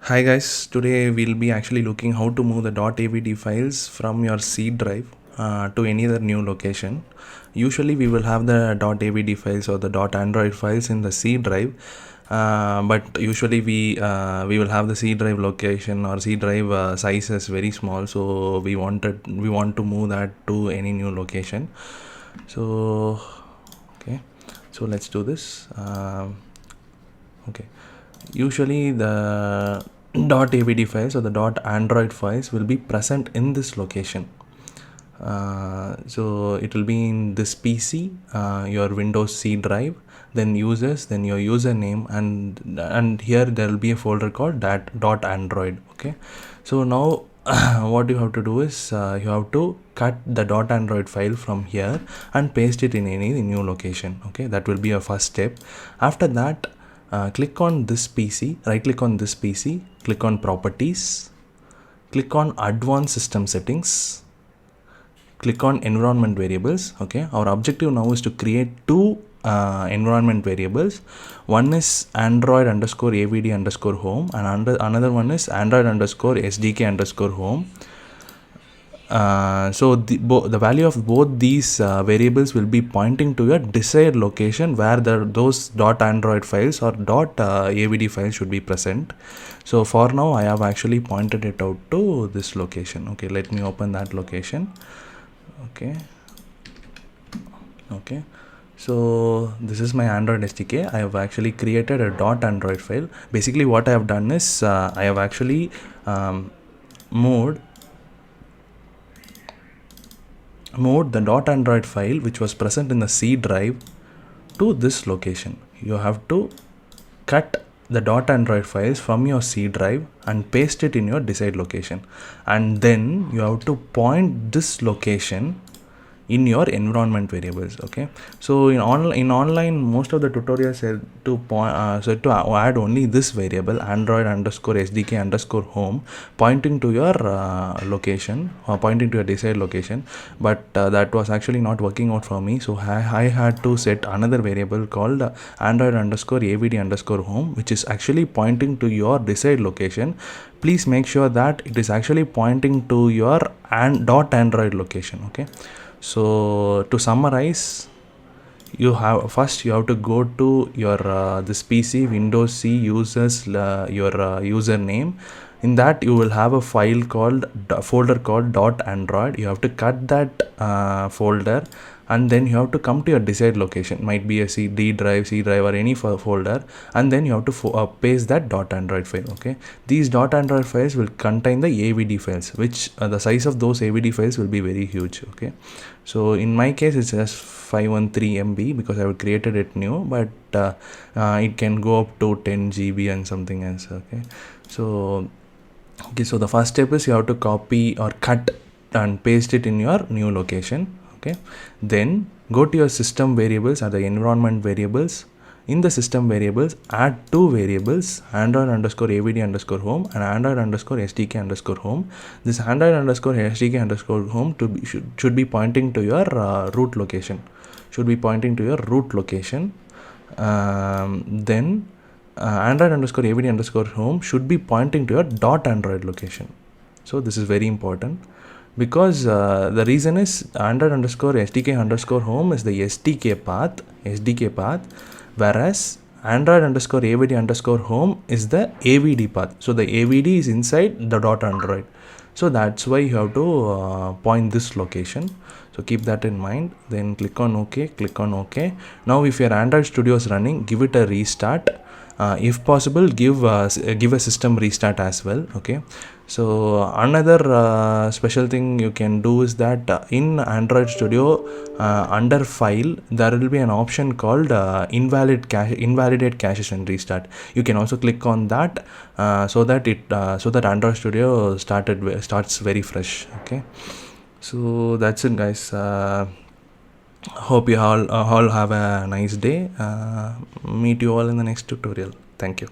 Hi guys, today we'll be actually looking how to move the .avd files from your C drive to any other new location. Usually we will have the .avd files or the .android files in the C drive, but usually we will have the C drive location or C drive size is very small, so we want to move that to any new location. So okay, so let's do this. Okay, usually the .avd files or the .android files will be present in this location. So it will be in this PC, your Windows C drive, then users, then your username, and here there will be a folder called .android. Okay, so now what you have to do is you have to cut the .android file from here and paste it in any new location. Okay, that will be a first step. After that, click on this PC, right click on this PC, click on properties, click on advanced system settings, click on environment variables. Okay, our objective now is to create two environment variables. One is android underscore avd underscore home, and another one is android underscore sdk underscore home. So the value of both these variables will be pointing to your desired location where those .android files or .avd files should be present. So for now I have actually pointed it out to this location. Okay, let me open that location. Okay, so this is my Android SDK. I have actually created a .android file. Basically what I have done is I have actually moved the .android file which was present in the C drive to this location. You have to cut the .android files from your C drive and paste it in your desired location, and then you have to point this location in your environment variables. Okay, so in online most of the tutorials said to add only this variable android underscore sdk underscore home pointing to your location or pointing to your desired location, but that was actually not working out for me. So I had to set another variable called android underscore avd underscore home, which is actually pointing to your desired location. Please make sure that it is actually pointing to your .android location. Okay, so to summarize, you have to go to your this PC Windows C users your username. In that you will have a file called folder called .android. You have to cut that folder, and then you have to come to your desired location, might be a C drive or any folder, and then you have to paste that .android file. Okay, these .android files will contain the avd files, which the size of those avd files will be very huge. Okay, so in my case it's just 513 MB because I have created it new, but it can go up to 10 GB and something else. Okay, so the first step is you have to copy or cut and paste it in your new location. Okay, then go to your system variables or the environment variables. In the system variables, add two variables, android underscore avd underscore home and android underscore sdk underscore home. This android underscore sdk underscore home should be pointing to your root location. Then android underscore avd underscore home should be pointing to your .android location. So this is very important, because the reason is android underscore sdk underscore home is the SDK path, whereas android underscore avd underscore home is the avd path. So the avd is inside the .android, so that's why you have to point this location. So keep that in mind. Then click on OK. Now if your Android Studio is running, give it a restart. If possible, give a system restart as well. Okay, so another special thing you can do is that in Android Studio, under file there will be an option called invalidate caches and restart. You can also click on that so that Android Studio starts very fresh. Okay, so that's it guys. Hope you all have a nice day. Meet you all in the next tutorial. Thank you.